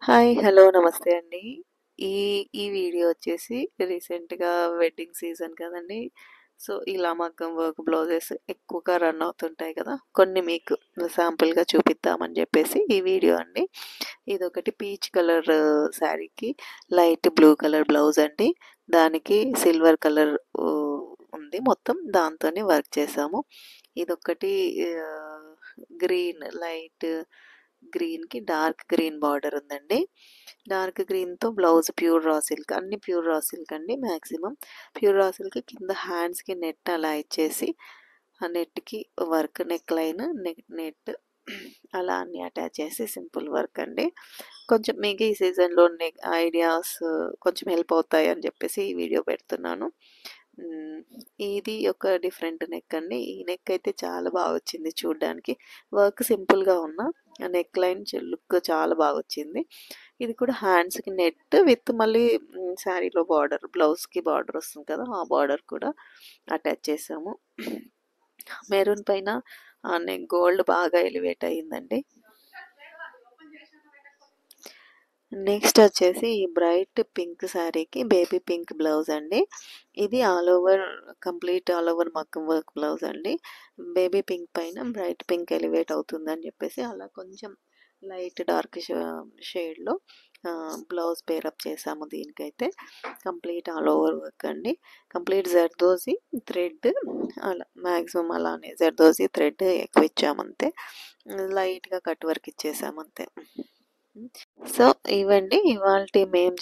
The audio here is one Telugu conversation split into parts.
హాయ్. హలో. నమస్తే అండి. ఈ ఈ వీడియో వచ్చేసి రీసెంట్‌గా వెడ్డింగ్ సీజన్ కదండీ! సో, ఇలా మగ్గం వర్క్ బ్లౌజెస్ ఎక్కువగా రన్ అవుతుంటాయి కదా! కొన్ని మీకు శాంపుల్‌గా చూపిద్దామని చెప్పేసి ఈ వీడియో అండి. ఇదొకటి పీచ్ కలర్ శారీకి లైట్ బ్లూ కలర్ బ్లౌజ్ అండి. దానికి సిల్వర్ కలర్ ఉంది. మొత్తం దాంతోనే వర్క్ చేశాము. ఇదొకటి ఆహ్, గ్రీన్ లైట్ గ్రీన్‌కి డార్క్ గ్రీన్ బార్డర్ ఉందండి. డార్క్ గ్రీన్‌తో బ్లౌజ్ ప్యూర్ రా సిల్క్ అన్నీ ప్యూర్ రా సిల్క్ అండి మాక్సిమం. ప్యూర్ రా సిల్క్ కింద హ్యాండ్స్‌కి నెట్ అలా ఇచ్చేసి ఆ నెట్‌కి వర్క్ నెక్ లైన్ నెట్ అలా అన్నీ అటాచ్ చేసి సింపుల్ వర్క్ అండి. కొంచెం మీకు ఈ సీజన్‌లో ఐడియాస్ కొంచెం హెల్ప్ అవుతాయి అని చెప్పేసి ఈ వీడియో పెడుతున్నాను. హ్మ్. ఇది ఒక డిఫరెంట్ నెక్ అండి. ఈ నెక్ అయితే చాలా బాగా వచ్చింది చూడ్డానికి. వర్క్ సింపుల్‌గా ఉన్న ఆ నెక్ లైన్ లుక్ చాలా బాగొచ్చింది. ఇది కూడా హ్యాండ్స్‌కి నెట్ విత్ మళ్ళీ శారీలో బార్డర్ బ్లౌజ్‌కి బార్డర్ వస్తుంది కదా! ఆ బార్డర్ కూడా అటాచ్ చేసాము. మెరూన్ పైన గోల్డ్ బాగా ఎలివేట్ అయిందండి. నెక్స్ట్ వచ్చేసి ఈ బ్రైట్ పింక్ శారీకి బేబీ పింక్ బ్లౌజ్ అండి. ఇది కంప్లీట్ ఆల్ ఓవర్ మగ్గం వర్క్ బ్లౌజ్ అండి. బేబీ పింక్ పైన బ్రైట్ పింక్ ఎలివేట్ అవుతుందని చెప్పేసి అలా కొంచెం లైట్ డార్క్ షేడ్లో బ్లౌజ్ పేరప్ చేసాము దీనికైతే. కంప్లీట్ ఆల్ ఓవర్ వర్క్ అండి. కంప్లీట్ జర్దోసి థ్రెడ్ అలా మ్యాక్సిమం అలానే జర్దోసి థ్రెడ్ ఎక్కువ ఇచ్చామంతే. లైట్గా కట్ వర్క్ ఇచ్చేసామంతే. సో ఇవండి ఇవాల్టి మేము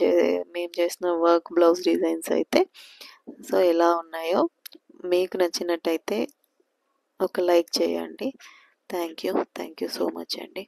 చేసిన వర్క్ బ్లౌజ్ డిజైన్స్ అయితే. సో ఎలా ఉన్నాయో మీకు నచ్చినట్టయితే ఒక లైక్ చేయండి. థ్యాంక్ యూ సో మచ్ అండి.